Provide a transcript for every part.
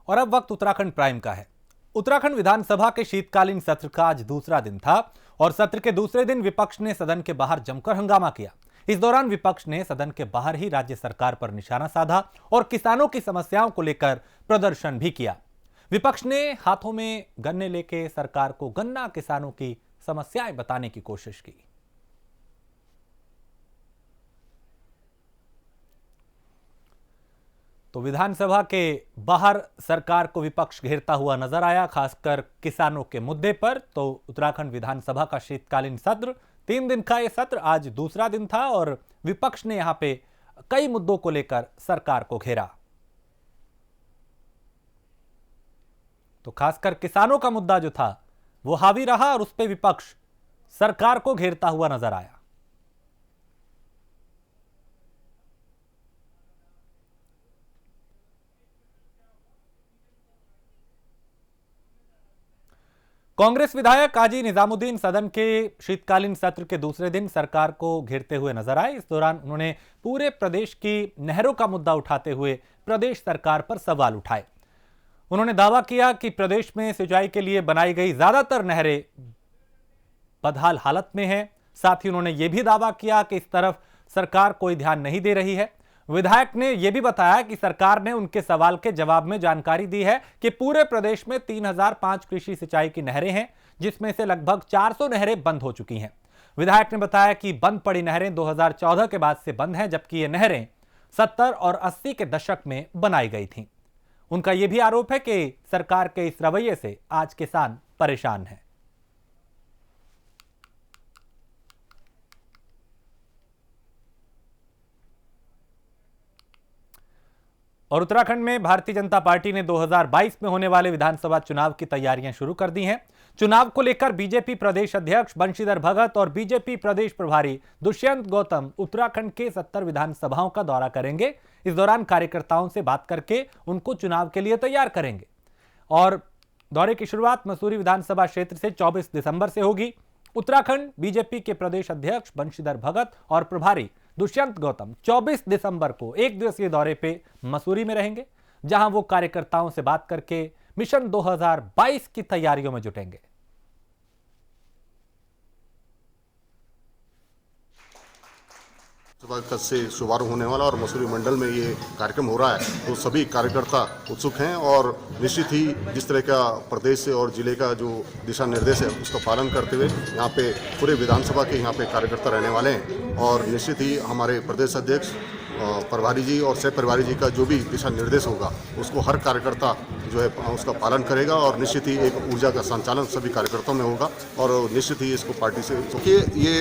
और अब वक्त उत्तराखंड प्राइम का है। उत्तराखंड विधानसभा के शीतकालीन सत्र का आज दूसरा दिन था और सत्र के दूसरे दिन विपक्ष ने सदन के बाहर जमकर हंगामा किया। इस दौरान विपक्ष ने सदन के बाहर ही राज्य सरकार पर निशाना साधा और किसानों की समस्याओं को लेकर प्रदर्शन भी किया। विपक्ष ने हाथों में गन्ने लेके सरकार को गन्ना किसानों की समस्याएं बताने की कोशिश की। तो विधानसभा के बाहर सरकार को विपक्ष घेरता हुआ नजर आया, खासकर किसानों के मुद्दे पर। तो उत्तराखंड विधानसभा का शीतकालीन सत्र 3 दिन का यह सत्र आज दूसरा दिन था और विपक्ष ने यहां पे कई मुद्दों को लेकर सरकार को घेरा। तो खासकर किसानों का मुद्दा जो था वो हावी रहा और उस पर विपक्ष सरकार को घेरता हुआ नजर आया। कांग्रेस विधायक काजी निजामुद्दीन सदन के शीतकालीन सत्र के दूसरे दिन सरकार को घेरते हुए नजर आए। इस दौरान उन्होंने पूरे प्रदेश की नहरों का मुद्दा उठाते हुए प्रदेश सरकार पर सवाल उठाए। उन्होंने दावा किया कि प्रदेश में सिंचाई के लिए बनाई गई ज्यादातर नहरें बदहाल हालत में हैं। साथ ही उन्होंने यह भी दावा किया कि इस तरफ सरकार कोई ध्यान नहीं दे रही है। विधायक ने यह भी बताया कि सरकार ने उनके सवाल के जवाब में जानकारी दी है कि पूरे प्रदेश में 3005 कृषि सिंचाई की नहरें हैं, जिसमें से लगभग 400 नहरें बंद हो चुकी हैं। विधायक ने बताया कि बंद पड़ी नहरें 2014 के बाद से बंद हैं, जबकि ये नहरें 70 और 80 के दशक में बनाई गई थीं। उनका यह भी आरोप है कि सरकार के इस रवैये से आज किसान परेशान हैं। और उत्तराखंड में भारतीय जनता पार्टी ने 2022 में होने वाले विधानसभा चुनाव की तैयारियां शुरू कर दी हैं। चुनाव को लेकर बीजेपी प्रदेश अध्यक्ष बंशीधर भगत और बीजेपी प्रदेश प्रभारी दुष्यंत गौतम उत्तराखंड के 70 विधानसभाओं का दौरा करेंगे। इस दौरान कार्यकर्ताओं से बात करके उनको चुनाव के लिए तैयार करेंगे। और दौरे की शुरुआत मसूरी विधानसभा क्षेत्र से 24 दिसंबर से होगी। उत्तराखंड बीजेपी के प्रदेश अध्यक्ष बंशीधर भगत और प्रभारी दुष्यंत गौतम 24 दिसंबर को एक दिवसीय दौरे पे मसूरी में रहेंगे, जहां वो कार्यकर्ताओं से बात करके मिशन 2022 की तैयारियों में जुटेंगे। कल से शुभारंभ होने वाला और मसूरी मंडल में ये कार्यक्रम हो रहा है, तो सभी कार्यकर्ता उत्सुक हैं और निश्चित ही जिस तरह का प्रदेश से और जिले का जो दिशा निर्देश है उसका पालन करते हुए यहाँ पे पूरे विधानसभा के यहाँ पे कार्यकर्ता रहने वाले हैं। और निश्चित ही हमारे प्रदेश अध्यक्ष प्रभारी जी और सह प्रभारी जी का जो भी दिशा निर्देश होगा उसको हर कार्यकर्ता जो है उसका पालन करेगा और निश्चित ही एक ऊर्जा का संचालन सभी कार्यकर्ताओं में होगा और निश्चित ही इसको पार्टी से ये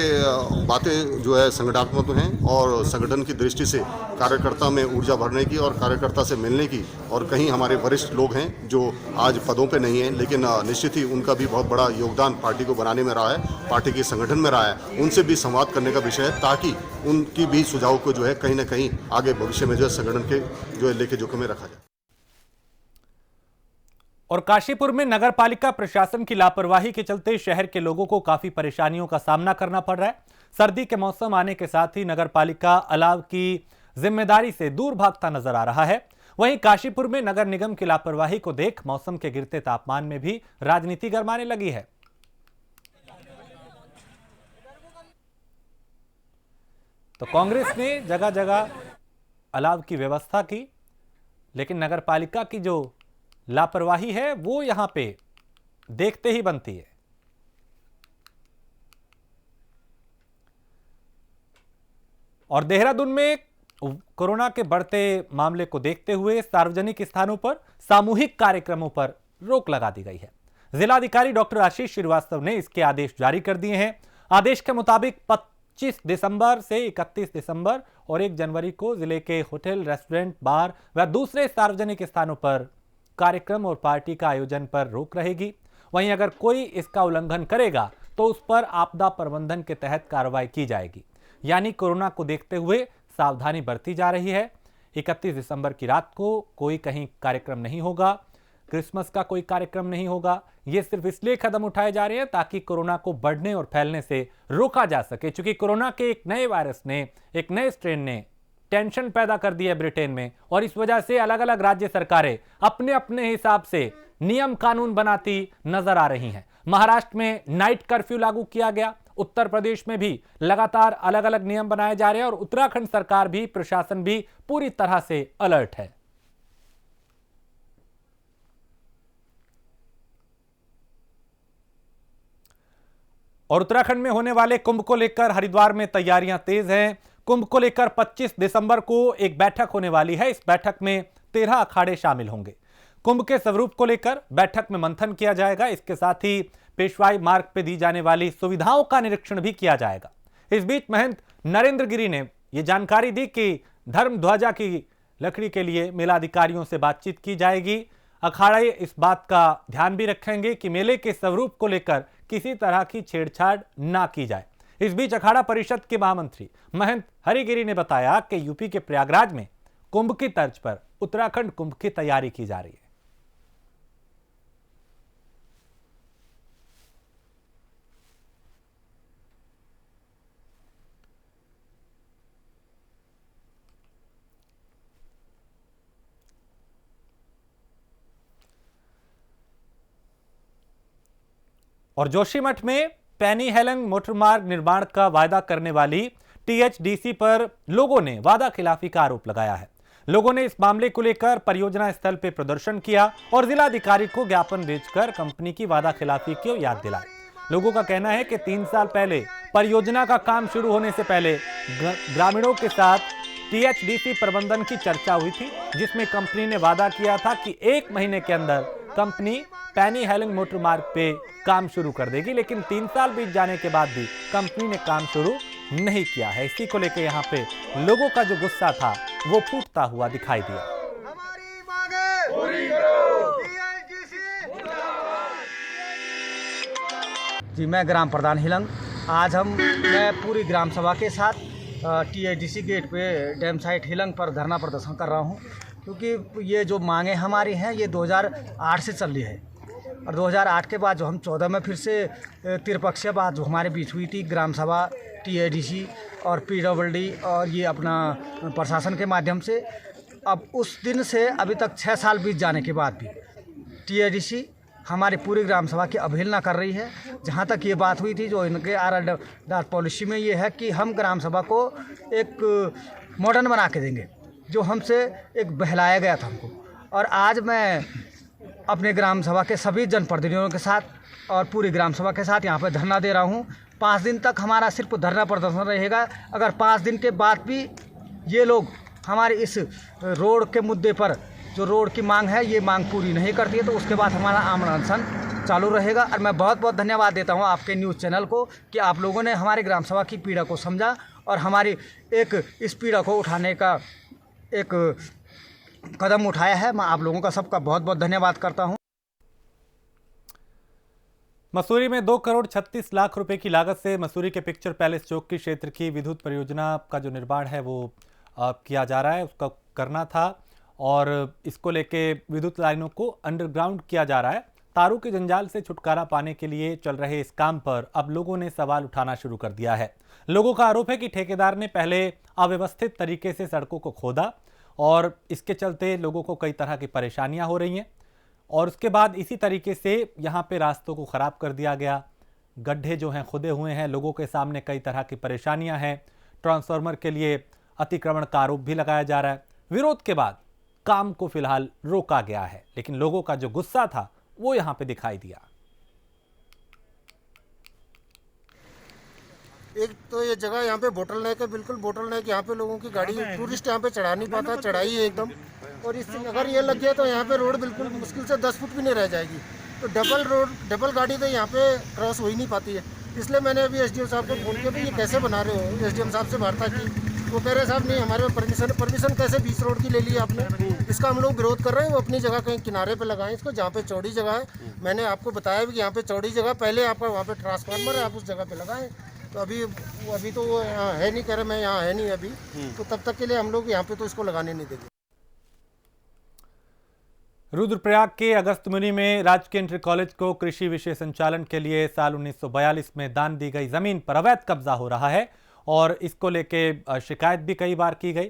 बातें जो है संगठनात्मक हैं और संगठन की दृष्टि से कार्यकर्ता में ऊर्जा भरने की और कार्यकर्ता से मिलने की। और कहीं हमारे वरिष्ठ लोग हैं जो आज पदों पे नहीं हैं, लेकिन निश्चित ही उनका भी बहुत बड़ा योगदान पार्टी को बनाने में रहा है, पार्टी के संगठन में रहा है। उनसे भी संवाद करने का विषय है ताकि उनकी भी सुझाव को जो है कहीं ना कहीं आगे भविष्य में जो है संगठन के जो है लेके जोखिम में रखा जाए। और काशीपुर में नगर पालिका प्रशासन की लापरवाही के चलते शहर के लोगों को काफी परेशानियों का सामना करना पड़ रहा है। सर्दी के मौसम आने के साथ ही नगर पालिका अलाव की जिम्मेदारी से दूर भागता नजर आ रहा है। वहीं काशीपुर में नगर निगम की लापरवाही को देख मौसम के गिरते तापमान में भी राजनीति गरमाने लगी है। तो कांग्रेस ने जगह जगह अलाव की व्यवस्था की, लेकिन नगर पालिका की जो लापरवाही है वो यहां पे देखते ही बनती है। और देहरादून में कोरोना के बढ़ते मामले को देखते हुए सार्वजनिक स्थानों पर सामूहिक कार्यक्रमों पर रोक लगा दी गई है। जिलाधिकारी डॉक्टर आशीष श्रीवास्तव ने इसके आदेश जारी कर दिए हैं। आदेश के मुताबिक 25 दिसंबर से 31 दिसंबर और 1 जनवरी को जिले के होटल, रेस्टोरेंट, बार व दूसरे सार्वजनिक स्थानों पर कार्यक्रम और पार्टी का आयोजन पर रोक रहेगी। वहीं अगर कोई इसका उल्लंघन करेगा तो उस पर आपदा प्रबंधन के तहत कार्रवाई की जाएगी। यानी कोरोना को देखते हुए सावधानी बरती जा रही है। 31 दिसंबर की रात को कोई कहीं कार्यक्रम नहीं होगा, क्रिसमस का कोई कार्यक्रम नहीं होगा। ये सिर्फ इसलिए कदम उठाए जा रहे हैं ताकि कोरोना को बढ़ने और फैलने से रोका जा सके, क्योंकि कोरोना के एक नए वायरस ने, एक नए स्ट्रेन ने टेंशन पैदा कर दी है ब्रिटेन में, और इस वजह से अलग अलग राज्य सरकारें अपने अपने हिसाब से नियम कानून बनाती नजर आ रही हैं। महाराष्ट्र में नाइट कर्फ्यू लागू किया गया, उत्तर प्रदेश में भी लगातार अलग अलग नियम बनाए जा रहे हैं, और उत्तराखंड सरकार भी, प्रशासन भी पूरी तरह से अलर्ट है। और उत्तराखंड में होने वाले कुंभ को लेकर हरिद्वार में तैयारियां तेज हैं। कुंभ को लेकर 25 दिसंबर को एक बैठक होने वाली है। इस बैठक में 13 अखाड़े शामिल होंगे। कुंभ के स्वरूप को लेकर बैठक में मंथन किया जाएगा। इसके साथ ही पेशवाई मार्ग पर दी जाने वाली सुविधाओं का निरीक्षण भी किया जाएगा। इस बीच महंत नरेंद्र गिरी ने यह जानकारी दी कि धर्म ध्वजा की लकड़ी के लिए मेलाधिकारियों से बातचीत की जाएगी। अखाड़े इस बात का ध्यान भी रखेंगे कि मेले के स्वरूप को लेकर किसी तरह की छेड़छाड़ ना की जाए। इस बीच अखाड़ा परिषद के महामंत्री महंत हरिगिरी ने बताया कि यूपी के प्रयागराज में कुंभ की तर्ज पर उत्तराखंड कुंभ की तैयारी की जा रही है। और जोशीमठ में पैनी हेलंग मोटरमार्ग निर्माण का वायदा करने वाली टीएचडीसी पर लोगों ने वादा खिलाफी का आरोप लगाया है। लोगों ने इस मामले को लेकर परियोजना स्थल पर प्रदर्शन किया और जिलाधिकारी को ज्ञापन भेजकर कंपनी की वादा खिलाफी की याद दिलाई। लोगों का कहना है कि 3 साल पहले परियोजना का काम शुरू होने से पहले ग्रामीणों के साथ टीएचडीसी प्रबंधन की चर्चा हुई थी, जिसमें कंपनी ने वादा किया था कि 1 महीने के अंदर कंपनी पैनी हेलंग मोटर मार्ग पे काम शुरू कर देगी, लेकिन 3 साल बीत जाने के बाद भी कंपनी ने काम शुरू नहीं किया है। इसी को लेकर यहाँ पे लोगों का जो गुस्सा था वो फूटता हुआ दिखाई दिया। हमारी मांगे पूरी करो। जी, मैं ग्राम प्रधान हिलंग। आज मैं पूरी ग्राम सभा के साथ टीएचडीसी गेट पे डैम साइट हिलंग पर धरना प्रदर्शन कर रहा हूँ, क्योंकि ये जो मांगे हमारी हैं ये 2008 से चल रही है, और 2008 के बाद जो हम 14 में फिर से त्रिपक्षीय बात जो हमारे बीच हुई थी, ग्राम सभा, टीएचडीसी और पीडब्ल्यूडी और ये अपना प्रशासन के माध्यम से, अब उस दिन से अभी तक 6 साल बीत जाने के बाद भी टीएचडीसी हमारी पूरी ग्राम सभा की अवहेलना कर रही है। जहाँ तक ये बात हुई थी, जो इनके आर पॉलिसी में ये है कि हम ग्राम सभा को एक मॉडर्न बना के देंगे, जो हमसे एक बहलाया गया था हमको। और आज मैं अपने ग्राम सभा के सभी जनप्रतिनिधियों के साथ और पूरी ग्राम सभा के साथ यहाँ पर धरना दे रहा हूँ। 5 दिन तक हमारा सिर्फ धरना प्रदर्शन रहेगा। अगर 5 दिन के बाद भी ये लोग हमारे इस रोड के मुद्दे पर, जो रोड की मांग है, ये मांग पूरी नहीं करती है, तो उसके बाद हमारा आमरण अनशन चालू रहेगा। और मैं बहुत बहुत धन्यवाद देता हूँ आपके न्यूज़ चैनल को कि आप लोगों ने हमारे ग्राम सभा की पीड़ा को समझा और हमारी इस पीड़ा को उठाने का एक कदम उठाया है। मैं आप लोगों का सबका बहुत बहुत धन्यवाद करता हूँ। मसूरी में 2 करोड़ 36 लाख रुपए की लागत से मसूरी के पिक्चर पैलेस चौक की क्षेत्र की विद्युत परियोजना का जो निर्माण है वो किया जा रहा है, उसका करना था, और इसको लेके विद्युत लाइनों को अंडरग्राउंड किया जा रहा है। तारों के जंजाल से छुटकारा पाने के लिए चल रहे इस काम पर अब लोगों ने सवाल उठाना शुरू कर दिया है। लोगों का आरोप है कि ठेकेदार ने पहले अव्यवस्थित तरीके से सड़कों को खोदा और इसके चलते लोगों को कई तरह की परेशानियां हो रही हैं, और उसके बाद इसी तरीके से यहाँ पे रास्तों को ख़राब कर दिया गया। गड्ढे जो हैं खुदे हुए हैं, लोगों के सामने कई तरह की परेशानियां हैं। ट्रांसफार्मर के लिए अतिक्रमण का आरोप भी लगाया जा रहा है। विरोध के बाद काम को फिलहाल रोका गया है, लेकिन लोगों का जो गुस्सा था वो यहाँ पे दिखाई दिया। एक तो ये जगह यहाँ पे बोटल नेक है, बिल्कुल बोटल नेक। यहाँ पे लोगों की गाड़ी, टूरिस्ट यहाँ पे चढ़ा नहीं पाता, चढ़ाई है एकदम। और इस अगर ये लग गया तो यहाँ पे रोड बिल्कुल मुश्किल से 10 फुट भी नहीं रह जाएगी। तो डबल गाड़ी तो यहाँ पे क्रॉस हो ही नहीं पाती है। इसलिए मैंने अभी एसडीएम साहब को फोन किया, ये कैसे बना रहे हो। एसडीएम साहब से वार्ता की, वो कह रहे साहब नहीं, हमारे परमिशन कैसे 20 रोड की ले ली आपने, इसका हम लोग विरोध कर रहे हैं। वो अपनी जगह कहीं किनारे पे लगाएं इसको, जहाँ पे चौड़ी जगह है। मैंने आपको बताया भी कि यहाँ पे चौड़ी जगह, पहले आपका वहाँ पे ट्रांसफार्मर है, आप उस जगह पे लगाएं। तो अभी तो वो यहाँ है नहीं, कह रहे मैं यहाँ है नहीं अभी, तो तब तक के लिए हम लोग यहाँ पे तो इसको लगाने नहीं देंगे। रुद्रप्रयाग के अगस्तमुनि में राजकीय इंटर कॉलेज को कृषि विषय संचालन के लिए साल 1942 में दान दी गई जमीन पर अवैध कब्जा हो रहा है, और इसको लेके शिकायत भी कई बार की गई।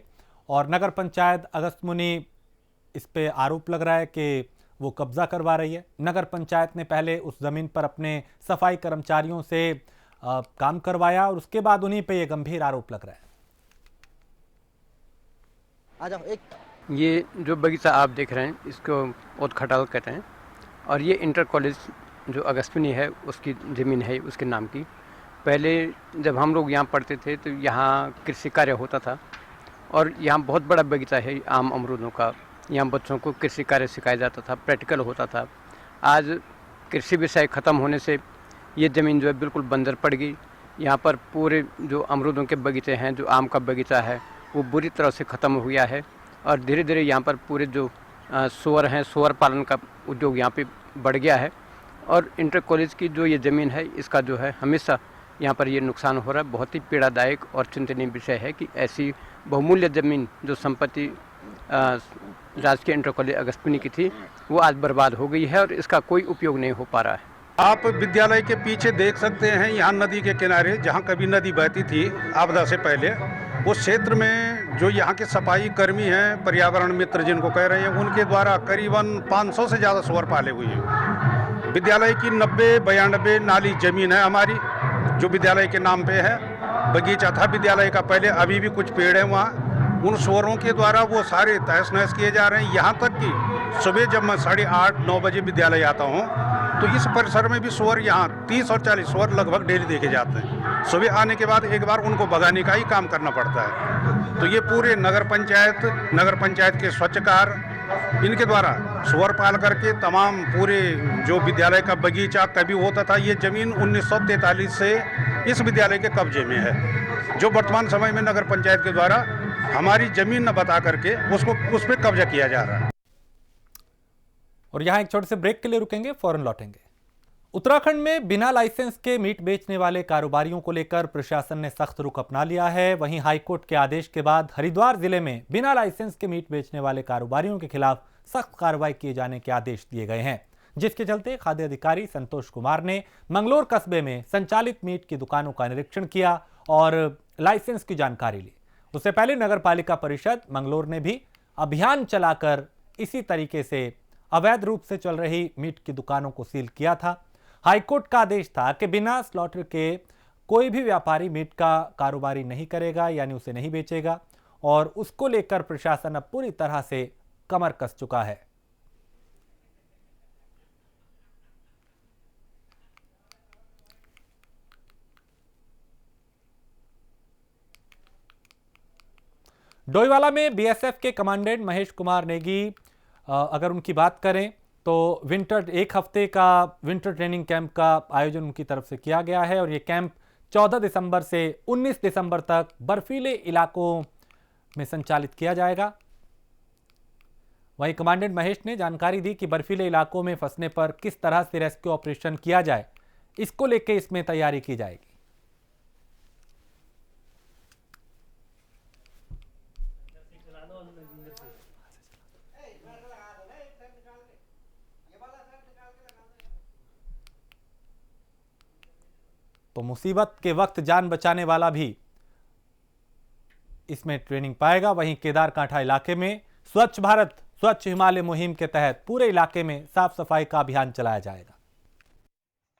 और नगर पंचायत अगस्त्यमुनि इस पे आरोप लग रहा है कि वो कब्जा करवा रही है। नगर पंचायत ने पहले उस जमीन पर अपने सफाई कर्मचारियों से काम करवाया और उसके बाद उन्हीं पे ये गंभीर आरोप लग रहा है। आ जाओ एक ये जो बगीचा आप देख रहे हैं इसको ओत खटाल कहते हैं और ये इंटर कॉलेज जो अगस्त्यमुनि है उसकी ज़मीन है उसके नाम की। पहले जब हम लोग यहाँ पढ़ते थे तो यहाँ कृषि कार्य होता था और यहाँ बहुत बड़ा बगीचा है आम अमरूदों का। यहाँ बच्चों को कृषि कार्य सिखाया जाता था, प्रैक्टिकल होता था। आज कृषि विषय ख़त्म होने से ये ज़मीन जो है बिल्कुल बंजर पड़ गई। यहाँ पर पूरे जो अमरूदों के बगीचे हैं, जो आम का बगीचा है वो बुरी तरह से ख़त्म हो गया है और धीरे धीरे यहाँ पर पूरे जो सूअर हैं, सूअर पालन का उद्योग यहाँ पे बढ़ गया है। और इंटर कॉलेज की जो ये ज़मीन है इसका जो है हमेशा यहाँ पर ये नुकसान हो रहा है। बहुत ही पीड़ादायक और चिंतनीय विषय है कि ऐसी बहुमूल्य ज़मीन जो संपत्ति राजकीय इंटर कॉलेज अगस्त्यमुनि की थी वो आज बर्बाद हो गई है और इसका कोई उपयोग नहीं हो पा रहा है। आप विद्यालय के पीछे देख सकते हैं, यहाँ नदी के किनारे जहाँ कभी नदी बहती थी आपदा से पहले, उस क्षेत्र में जो यहाँ के सफाई कर्मी हैं, पर्यावरण मित्र जिनको कह रहे हैं, उनके द्वारा करीबन 500 से ज़्यादा सूअर पाले हुए हैं। विद्यालय की 90-92 नाली जमीन है हमारी जो विद्यालय के नाम पे है। बगीचा था विद्यालय का पहले, अभी भी कुछ पेड़ हैं वहाँ। उन सूअरों के द्वारा वो सारे तहस नहस किए जा रहे हैं। यहाँ तक कि सुबह जब मैं 8:30-9 बजे विद्यालय आता हूँ तो इस परिसर में भी सूअर, यहाँ 30 और 40 सूअर लगभग डेली देखे जाते हैं। सुबह आने के बाद एक बार उनको भगाने का ही काम करना पड़ता है। तो ये पूरे नगर पंचायत के स्वच्छकार इनके द्वारा सूअर पाल करके तमाम पूरे जो विद्यालय का बगीचा कभी होता था, ये ज़मीन 1943 से इस विद्यालय के कब्जे में है, जो वर्तमान समय में नगर पंचायत के द्वारा हमारी ज़मीन न बता करके उस पर कब्जा किया जा रहा है। और यहाँ एक छोटे से ब्रेक के लिए रुकेंगे, फौरन लौटेंगे। उत्तराखंड में बिना लाइसेंस के मीट बेचने वाले कारोबारियों को लेकर प्रशासन ने सख्त रुख अपना लिया है। वहीं हाईकोर्ट के आदेश के बाद हरिद्वार जिले में बिना लाइसेंस के मीट बेचने वाले कारोबारियों के खिलाफ सख्त कार्रवाई किए जाने के आदेश दिए गए हैं, जिसके चलते खाद्य अधिकारी संतोष कुमार ने मंगलोर कस्बे में संचालित मीट की दुकानों का निरीक्षण किया और लाइसेंस की जानकारी ली। उससे पहले नगर पालिका परिषद मंगलोर ने भी अभियान चलाकर इसी तरीके से अवैध रूप से चल रही मीट की दुकानों को सील किया था। हाईकोर्ट का आदेश था कि बिना स्लॉटर के कोई भी व्यापारी मीट का कारोबारी नहीं करेगा, यानी उसे नहीं बेचेगा, और उसको लेकर प्रशासन अब पूरी तरह से कमर कस चुका है। डोईवाला में बीएसएफ के कमांडेंट महेश कुमार नेगी, अगर उनकी बात करें तो एक हफ्ते का विंटर ट्रेनिंग कैंप का आयोजन उनकी तरफ से किया गया है और ये कैंप 14 दिसंबर से 19 दिसंबर तक बर्फीले इलाकों में संचालित किया जाएगा। वहीं कमांडेंट महेश ने जानकारी दी कि बर्फीले इलाकों में फंसने पर किस तरह से रेस्क्यू ऑपरेशन किया जाए, इसको लेकर इसमें तैयारी की जाएगी। तो मुसीबत के वक्त जान बचाने वाला भी इसमें ट्रेनिंग पाएगा। वहीं केदारकांठा इलाके में स्वच्छ भारत स्वच्छ हिमालय मुहिम के तहत पूरे इलाके में साफ सफाई का अभियान चलाया जाएगा।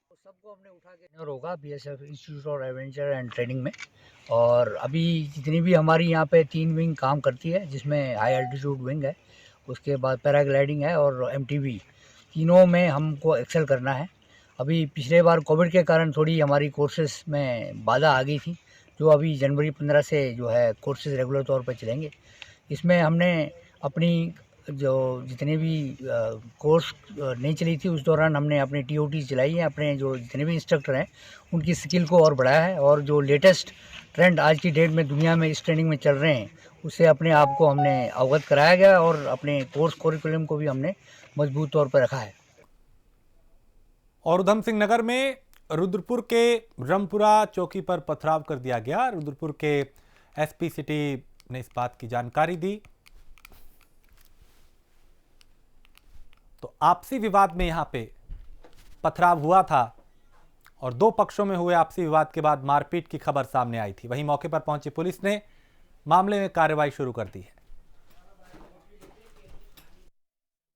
सबको हमने उठा के होगा BSF institute of adventure and training में। और अभी जितनी भी हमारी यहाँ पे 3 विंग काम करती है, जिसमें हाई एल्टीट्यूड विंग है, उसके बाद पैराग्लाइडिंग है और एमटीबी, तीनों में हमको एक्सेल करना है। अभी पिछले बार कोविड के कारण थोड़ी हमारी कोर्सेज में बाधा आ गई थी, जो अभी जनवरी 15 से जो है कोर्सेज रेगुलर तौर पर चलेंगे। इसमें हमने अपनी जो जितने भी कोर्स नहीं चली थी उस दौरान हमने अपनी टीओटी चलाई है। अपने जो जितने भी इंस्ट्रक्टर हैं उनकी स्किल को और बढ़ाया है और जो लेटेस्ट ट्रेंड आज की डेट में दुनिया में इस ट्रेनिंग में चल रहे हैं उससे अपने आप को हमने अवगत कराया गया और अपने कोर्स करिकुलम को भी हमने मजबूत तौर पर रखा है। और उधम सिंह नगर में रुद्रपुर के रमपुरा चौकी पर पथराव कर दिया गया। रुद्रपुर के एसपी सिटी ने इस बात की जानकारी दी। तो आपसी विवाद में यहां पे पथराव हुआ था और 2 पक्षों में हुए आपसी विवाद के बाद मारपीट की खबर सामने आई थी। वहीं मौके पर पहुंची पुलिस ने मामले में कार्रवाई शुरू कर दी है।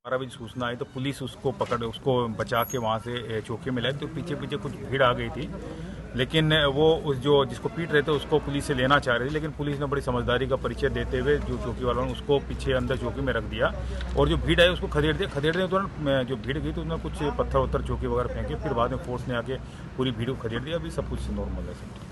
12 बजे सूचना आई तो पुलिस उसको बचा के वहाँ से चौकी में लाई। तो पीछे पीछे कुछ भीड़ आ गई थी, लेकिन वो जिसको पीट रहे थे उसको पुलिस से लेना चाह रहे थे, लेकिन पुलिस ने बड़ी समझदारी का परिचय देते हुए जो चौकी वालों ने उसको पीछे अंदर चौकी में रख दिया और जो भीड़ आई उसको खदेड़ने तुरंत जो भीड़ गई तो उन्होंने कुछ पत्थर वत्थर चौकी वगैरह फेंके, फिर बाद में फोर्स ने आके पूरी भीड़ को खदेड़ दिया। अभी सब कुछ नॉर्मल है।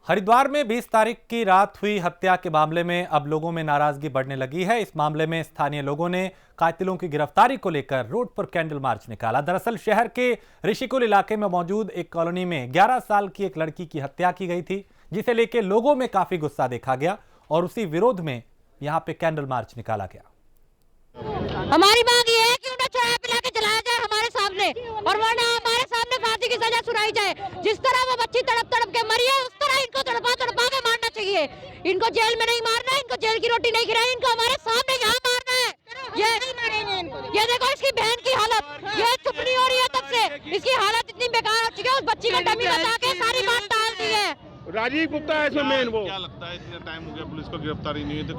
हरिद्वार में 20 तारीख की रात हुई हत्या के मामले में अब लोगों में नाराजगी बढ़ने लगी है। इस मामले में स्थानीय लोगों ने कातिलों की गिरफ्तारी को लेकर रोड पर कैंडल मार्च निकाला। दरअसल शहर के ऋषिकुल इलाके में मौजूद एक कॉलोनी में 11 साल की एक लड़की की हत्या की गई थी, जिसे लेकर लोगों में काफी गुस्सा देखा गया और उसी विरोध में यहां पे कैंडल मार्च निकाला गया। हमारी मांग ये है कि उन्हें चढ़ा पिला के जलाया जाए हमारे सामने, और वरना हमारे सामने फांसी की सजा सुनाई जाए। जिस तरह वो बच्ची तड़प तड़प के मरी है, उस तरह इनको तड़पा तड़पा के मारना चाहिए। इनको जेल में नहीं मारना, इनको जेल की रोटी नहीं खिलानी, इनको हमारे सामने यहाँ मारना है। ये देखो इसकी बहन की हालत, ये चुप नहीं हो रही है तब से। इसकी हालत इतनी बेकार हो चुकी है, उस बच्ची को डमी बता के सारी बात टाल दी है। राजीव गुप्ता है इसमें मेन। वो क्या लगता है इतना टाइम हो गया पुलिस को गिरफ्तारी नहीं हुई तो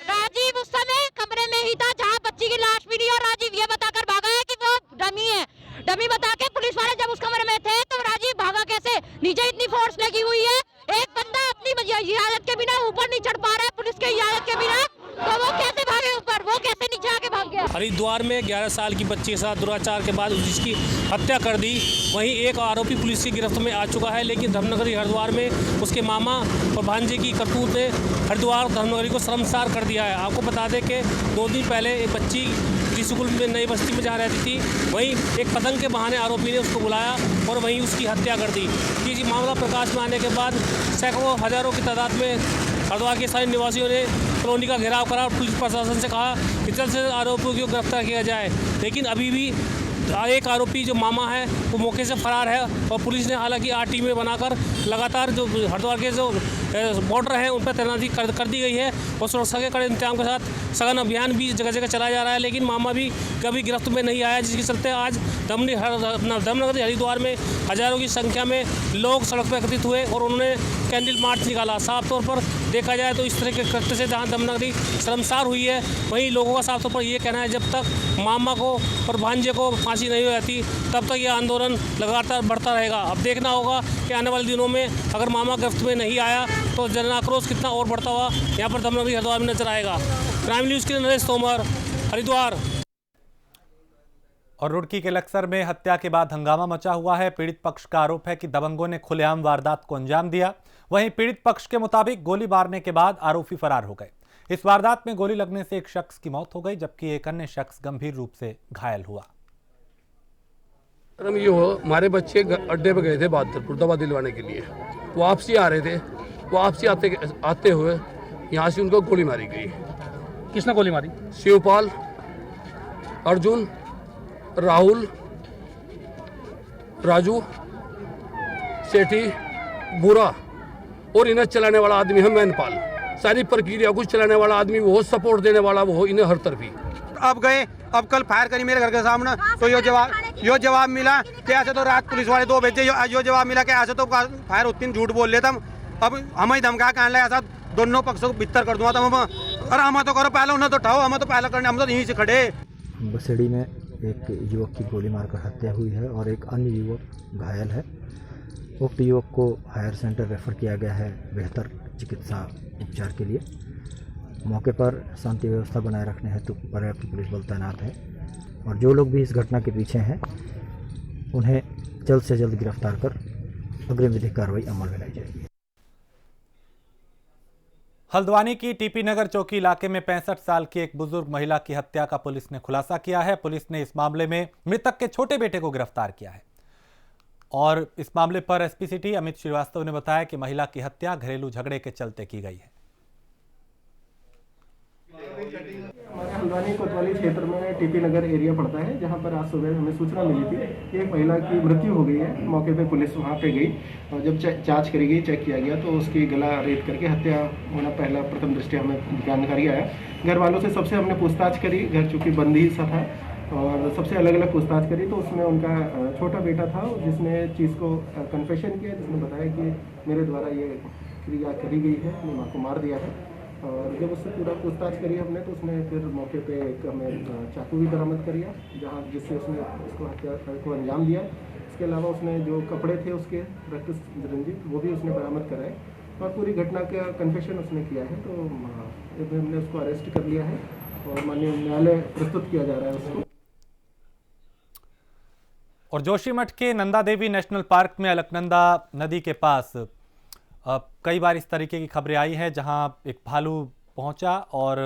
राजीव उस समय कमरे में ही था जहाँ बच्ची की लाश मिली, और राजीव ये बताकर भागा है कि वो डमी है। डमी बता के पुलिस वाले जब उस कमरे में थे तो राजीव भागा कैसे? नीचे इतनी फोर्स लगी हुई है, एक बंदा अपनी इजाजत के बिना ऊपर नहीं चढ़ पा रहा है, पुलिस की इजाजत के बिना, तो वो कैसे भागे ऊपर? वो कैसे नीचे आके भाग गया? हरिद्वार में 11 साल की बच्ची के साथ दुराचार के बाद उसकी हत्या कर दी। वहीं एक आरोपी पुलिस की गिरफ्त में आ चुका है, लेकिन धर्मनगरी हरिद्वार में उसके मामा और भांजे की करतूत ने हरिद्वार धर्मनगरी को शर्मसार कर दिया है। आपको बता दें कि 2 दिन पहले एक बच्ची ऋषिकुल में नई बस्ती में जहाँ रहती थी, वहीं एक पतंग के बहाने आरोपी ने उसको बुलाया और वहीं उसकी हत्या कर दी। ये मामला प्रकाश में आने के बाद सैकड़ों हजारों की तादाद में हरिद्वार के सारे निवासियों ने कॉलोनी का घेराव करा और पुलिस प्रशासन से कहा कि जल्द से जल्द आरोपियों को गिरफ्तार किया जाए। लेकिन अभी भी एक आरोपी जो मामा है वो मौके से फरार है, और पुलिस ने हालांकि 8 टीमें बनाकर लगातार जो हरिद्वार के जो बॉर्डर हैं उन पर तैनाती कर दी गई है, और सुरक्षा के कड़े इंतजाम के साथ सघन अभियान भी जगह जगह चलाया जा रहा है। लेकिन मामा भी कभी गिरफ्त में नहीं आया, जिसके चलते आज धर्मनगरी हरिद्वार में हजारों की संख्या में लोग सड़क पर एकत्रित हुए और उन्होंने कैंडल मार्च निकाला। साफ तौर पर देखा जाए तो इस तरह के कृत्य से जहाँ धर्मनगरी शर्मसार हुई है, वहीं लोगों का साफ तौर पर ये कहना है जब तक मामा को और भांजे को फांसी नहीं हो जाती तब तक ये आंदोलन लगातार बढ़ता रहेगा। अब देखना होगा कि आने वाले दिनों में अगर मामा गिरफ्त में नहीं आया तो जन आक्रोश कितना और बढ़ता हुआ यहाँ पर धर्मनगरी हरिद्वार में नजर आएगा। प्राइम न्यूज़ के लिए नरेश तोमर, हरिद्वार। और रुड़की के लक्सर में हत्या के बाद हंगामा मचा हुआ है। पीड़ित पक्ष का आरोप है कि दबंगों ने खुलेआम वारदात को अंजाम दिया। वहीं पीड़ित पक्ष के मुताबिक गोली मारने के बाद आरोपी फरार हो गए। इस वारदात में गोली लगने से एक शख्स की मौत हो गई, जबकि एक अन्य शख्स गंभीर रूप से घायल हुआ। ये हमारे बच्चे अड्डे पे गए थे बहादुरपुर दवा दिलवाने के लिए, वापसी आ रहे थे। वापसी आते हुए यहाँ से उनको गोली मारी गई। किसने गोली मारी? शिवपाल, अर्जुन, राहुल, राजू, सेठी, बुरा, और इन्हें चलाने वाला आदमी है मैनपाल। सारी प्रक्रिया को चलाने वाला आदमी वो, सपोर्ट देने वाला वो, इन्हें हर तरफी। अब गए, अब कल फायर करी मेरे घर के सामने, तो यो जवाब मिला कि ऐसे तो रात पुलिस वाले 2 बजे यो जवाब मिला कि ऐसे तो फायर उतनी झूठ बोल लेता। अब हमें धमका कहने लगा ऐसा दोनों पक्षों को बितर कर दूंगा। तो अरे हम तो करो पहले, उन्हें तो उठाओ, हम तो पहले करने, हम तो यहीं से खड़े। बसेड़ी में एक युवक की गोली मारकर हत्या हुई है और एक अन्य युवक घायल है। उक्त युवक को हायर सेंटर रेफर किया गया है बेहतर चिकित्सा उपचार के लिए। मौके पर शांति व्यवस्था बनाए रखने हेतु पर्याप्त पुलिस बल तैनात है, और जो लोग भी इस घटना के पीछे हैं उन्हें जल्द से जल्द गिरफ्तार कर अग्रिम विधिक कार्रवाई अमल में लाई जाएगी। हल्द्वानी की टीपी नगर चौकी इलाके में 65 साल की एक बुजुर्ग महिला की हत्या का पुलिस ने खुलासा किया है। पुलिस ने इस मामले में मृतक के छोटे बेटे को गिरफ्तार किया है, और इस मामले पर एसपी सिटी अमित श्रीवास्तव ने बताया कि महिला की हत्या घरेलू झगड़े के चलते की गई है। हमारे हल्द्वानी कोतवाली क्षेत्र में टीपी नगर एरिया पड़ता है, जहां पर आज सुबह हमें सूचना मिली थी कि एक महिला की मृत्यु हो गई है। मौके पे पुलिस वहां पे गई और जब जांच करी गई, चेक किया गया, तो उसकी गला रेत करके हत्या होना पहला प्रथम दृष्टया हमें जानकारी आया। घर वालों से सबसे हमने पूछताछ करी, घर चूँकि बंद ही सा था, और सबसे अलग अलग पूछताछ करी तो उसमें उनका छोटा बेटा था जिसने चीज़ को कन्फेशन किया, जिसने बताया कि मेरे द्वारा ये क्रिया करी गई है, अपनी माँ को मार दिया है। और जब उससे पूरा पूछताछ करी हमने तो उसने फिर मौके पे एक हमें चाकू भी बरामद करिया, जहाँ जिससे उसने इसको हत्या को अंजाम दिया। इसके अलावा उसने जो कपड़े थे उसके रक्त रंजित वो भी उसने बरामद कराए और पूरी घटना का कन्फेशन उसने किया है। तो हमने उसको अरेस्ट कर लिया है और माननीय न्यायालय प्रस्तुत किया जा रहा है उसको। और जोशीमठ के नंदा देवी नेशनल पार्क में अलकनंदा नदी के पास कई बार इस तरीके की खबरें आई है, जहां एक भालू पहुंचा और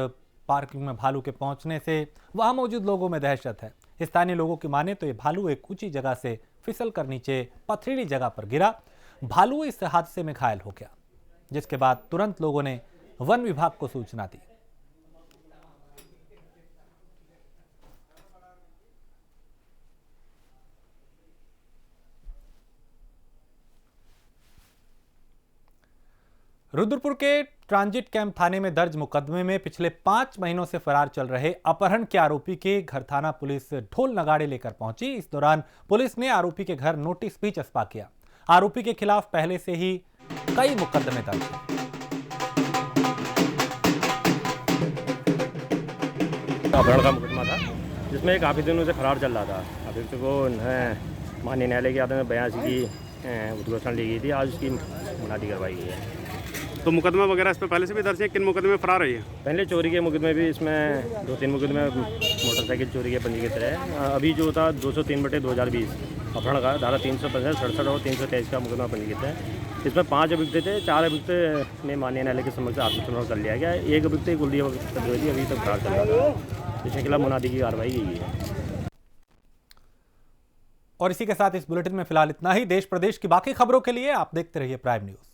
पार्किंग में भालू के पहुंचने से वहां मौजूद लोगों में दहशत है। स्थानीय लोगों की माने तो ये भालू एक ऊंची जगह से फिसल कर नीचे पथरीली जगह पर गिरा। भालू इस हादसे में घायल हो गया, जिसके बाद तुरंत लोगों ने वन विभाग को सूचना दी। रुद्रपुर के ट्रांजिट कैंप थाने में दर्ज मुकदमे में पिछले 5 महीनों से फरार चल रहे अपहरण के आरोपी के घर थाना पुलिस ढोल नगाड़े लेकर पहुंची। इस दौरान पुलिस ने आरोपी के घर नोटिस भी चस्पा किया। आरोपी के खिलाफ पहले से ही कई मुकदमे दर्ज हैं। अपहरण का मुकदमा था जिसमें काफ़ी दिनों से फरार चल रहा था। अभियुक्त को माननीय न्यायालय की आदेश में 82 की उद्घोषणा ली गई थी। आज उसकी मुनादी करवाई गई है। तो मुकदमा वगैरह इस पर पहले से भी दर्ज है? किन मुकदमे में फरार रही है? पहले चोरी के मुकदमे भी इसमें 2-3 मुकदमे मोटरसाइकिल चोरी के पंजीकृत रहे। अभी जो था 203/2020 अपहरण का धारा 365, 67 और 323 का मुकदमा पंजीकृत है। इसमें 5 अभियुक्त थे। 4 अभियुक्त में माननीय न्यायालय के समक्ष आत्मसमर्पण कर लिया गया। एक अभियुक्त कुलदीप चतुर्वेदी अभी तक फरार चल रहा था, जिसके खिलाफ मुनादी की कार्रवाई की गई है। और इसी के साथ इस बुलेटिन में फिलहाल इतना ही। देश प्रदेश की बाकी खबरों के लिए आप देखते रहिए प्राइम न्यूज।